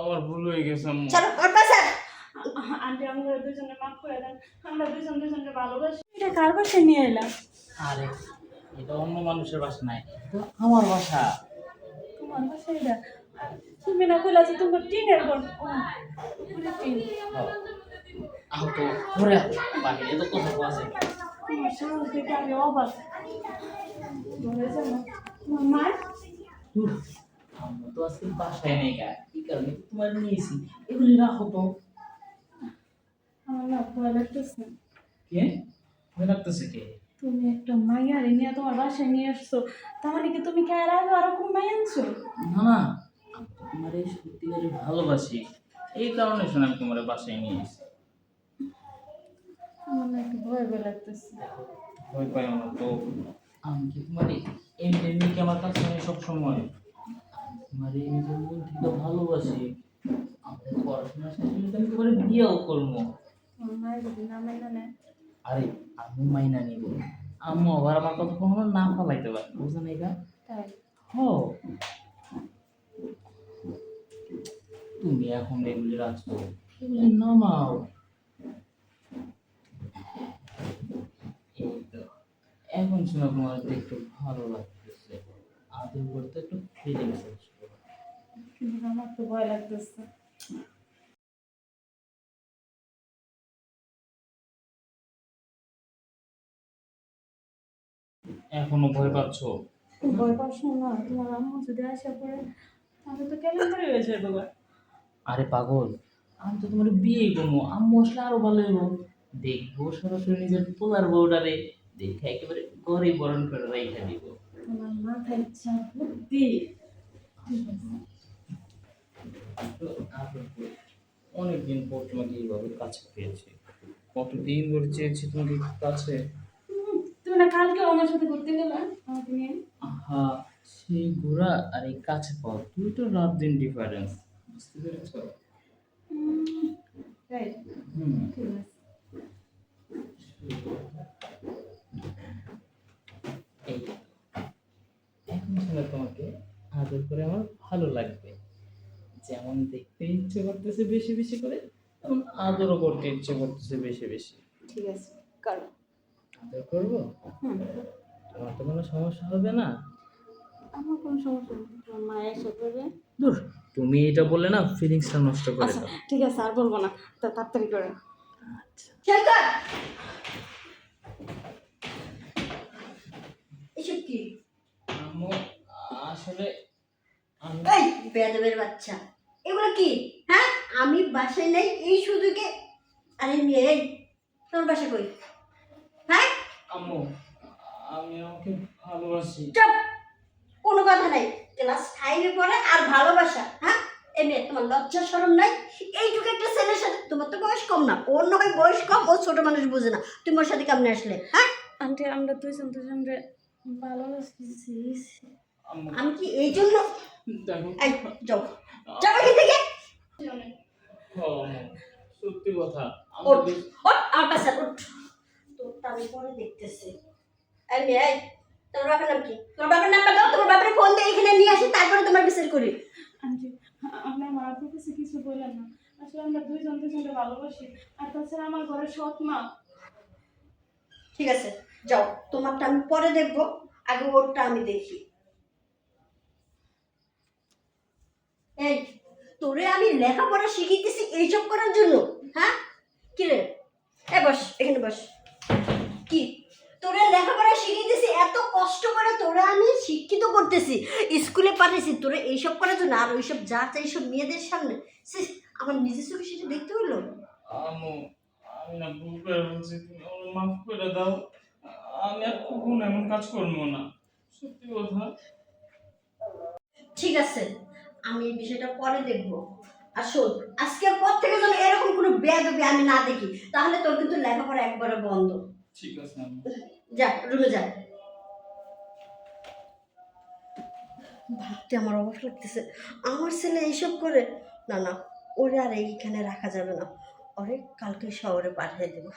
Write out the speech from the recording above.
আমার ভুল হয়ে গেছে আম্মু। চলো ওর পাশে। আন্টি আমরা দুজনে মাফ করে দেন, আমরা দুজনকে ভালোবাসি। এটা কার বাসায় নিয়ে এলাম? আরে এটা অন্য মানুষের বাসা নাই, এটা আমার বাসা। তোমার বাসায় এটা? আর তুমি না কইলা যে তোমার টিনের ঘর। পুরো টিন। তো ঘুরে বাইরে তো কথা আছে। তোমার সাহস দেখে আমি অবাক। ঘরে যাবো তোমার মা? আমরা তো আজকে বাসায় নেই গা, এই কারণে তোমার নিয়েছি। এগুলি রাখো তো। আমার না ভয় লাগতেছে। কে ভয় লাগতেছে? কে? তুমি একটা মাইয়ার নিয়ে তোমার বাসায় নিয়ে আসছো, তাহলে কি তুমি কে আর আগে আরো কোন মাইয়া আনছো? না না, আমি তো তোমার এই সত্যিকারে ভালোবাসি, এই কারণে শোনা আমি তোমার বাসায় নিয়ে এসেছি। আমার না একটু ভয় ভয় লাগতেছে। ভয় পাই না তো। আমি কি তোমার এমনি এমনি কি আমার কাছে আমি সবসময় তোমার এই নিজের মন থেকে ভালোবাসি। আমাদের পড়াশোনা শেষ হলে তো আমি তোমার বিয়েও করবো। তোমার মায়ের যদি না মাইনা নেয়? আরে আমি মাইনা নিব, আম্মু আবার আমার কথা কখনো না ফলাইতে পারে, বুঝলেন? এটা তাই? হ, তুমি এখন এগুলি রাখছো, এগুলি নামাও। এই তো এখন শোনা তোমার একটু ভালো লাগতেছে, আদর করতে একটু ফিলিংস আসবে। কিন্তু আমার তো ভয় লাগতেছে। এখনো ভয় পাচ্ছো? ভয় পাচ্ছ না? তোমার আম্মু যদি আসা পড়ে তাহলে তো কেলেঙ্কারি হয়ে যাবে বাবা। আরে পাগল, আমি তো তোমার বিয়ে করবো, আম্মু আসলে আরো ভালো হইব। দেখবো সরাসরি নিজের পোলার বউডারে দেখে একেবারে ঘরে বরণ করে রেখে দিব। তোমার মাথায় ইচ্ছা বুদ্ধি। অনেকদিন পর তোমাকে এইভাবে কাছে পেয়েছি, কতদিন ধরে চেয়েছি তোমাকে কাছে। তুমি না কালকে আমার সাথে ঘুরতে গেলে আমাকে নিয়ে? আহা, সেই ঘোরা আর এই কাছে পাওয়া দুইটা রাত দিন ডিফারেন্স, বুঝতে পেরেছ? তাই? হুম। ঠিক আছে। এই এখন শুনে তোমাকে আদর করে আমার ভালো লাগবে, যেমন দেখতে ইচ্ছে করতেছে বেশি বেশি করে, তেমন আদরও করতে ইচ্ছে করতেছে বেশি বেশি। ঠিক আছে, করো। আদর করবো? হুম। তোমার তো কোনো সমস্যা হবে না? আমার কোনো সমস্যা নেই, তোমার মা এসে করবে। দূর, তুমি এটা বললে না ফিলিংসটা নষ্ট করে আচ্ছা দাও। ঠিক আছে, আর বলবো না, তা তাড়াতাড়ি করে। আচ্ছা। শেখর, এসব কি? আম্মু আসলে আমি এই বেয়াদবের বাচ্চা, এগুলো কি? হ্যাঁ, আমি বাসায় নেই এই সুযোগে। আরে মেয়ে, এই তোর বাসা কই? হ্যাঁ, আম্মু আমি আমাকে ভালোবাসি। চুপ, কোনো কথা নাই। ক্লাস 5-এ পড়ে আর ভালোবাসা? হ্যাঁ, এই মেয়ে, তোমার লজ্জা শরম নাই? এইটুকু একটা ছেলের সাথে, তোমার তো বয়স কম না, ওর নয় বয়স কম, ও ছোট মানুষ বুঝে না, তুমি ওর সাথে কেমনে আসলে? হ্যাঁ, আন্টি আমরা দুজনরে ভালোবাসি। আম্মু আমি কি এই জন্য? দেখো, এই যাও, যাও এখান থেকে। আম্মু সত্যি কথা, ওঠ, ওঠ, আমার পাশে ওঠ। তোরটা আমি পরে দেখতেছি। এই মেয়ে, এই, তোমার বাপের নাম কি? তোমার বাপের নামটা দাও, তোমার বাপের ফোন দিয়ে এখানে নিয়ে আসি, তারপরে তোমার বিচার করি। আন্টি আপনি আমার আপুর কাছে কিছু বললেন না, আসলে আমরা দুজনকে ভালোবাসি। আর তাছাড়া আমার ঘরের সৎ মা। ঠিক আছে, যাও, তোমারটা আমি পরে দেখবো, আগে ওরটা আমি দেখি। এই, তোরে আমি লেখাপড়া শিখিতেছি এইসব করার জন্য? হ্যাঁ, কি রে? বস এখানে বস। কি তোরে লেখাপড়া শিখিতেছি, এত কষ্ট করে তোরা আমি শিক্ষিত করতেছি, স্কুলে পাঠিয়েছি তোরে এইসব করার জন্য? আর ওইসব যা চাই সব মেয়েদের সামনে আমার নিজের চোখে সেটা দেখতে হলো? আম্মু আমি না ভুল করে বলছি, তুমি আমার মাফ করে দাও। আমি আর কখনো এমন কাজ করবো না, সত্যি কথা। ঠিক আছে, আমি এই বিষয়টা পরে দেখবো। আর শোন, আজকের পর থেকে যেন এরকম কোনো বেয়াদবি আমি না দেখি, তাহলে তোর কিন্তু লেখাপড়া একবারে বন্ধ। ঠিক আছে আম্মু। যা রুমে যা। ভাবতে আমার অবাক লাগতেছে, আমার ছেলে এইসব করে। না না, ওরে আর এইখানে রাখা যাবে না, ওরে কালকে শহরে পাঠিয়ে দেবো।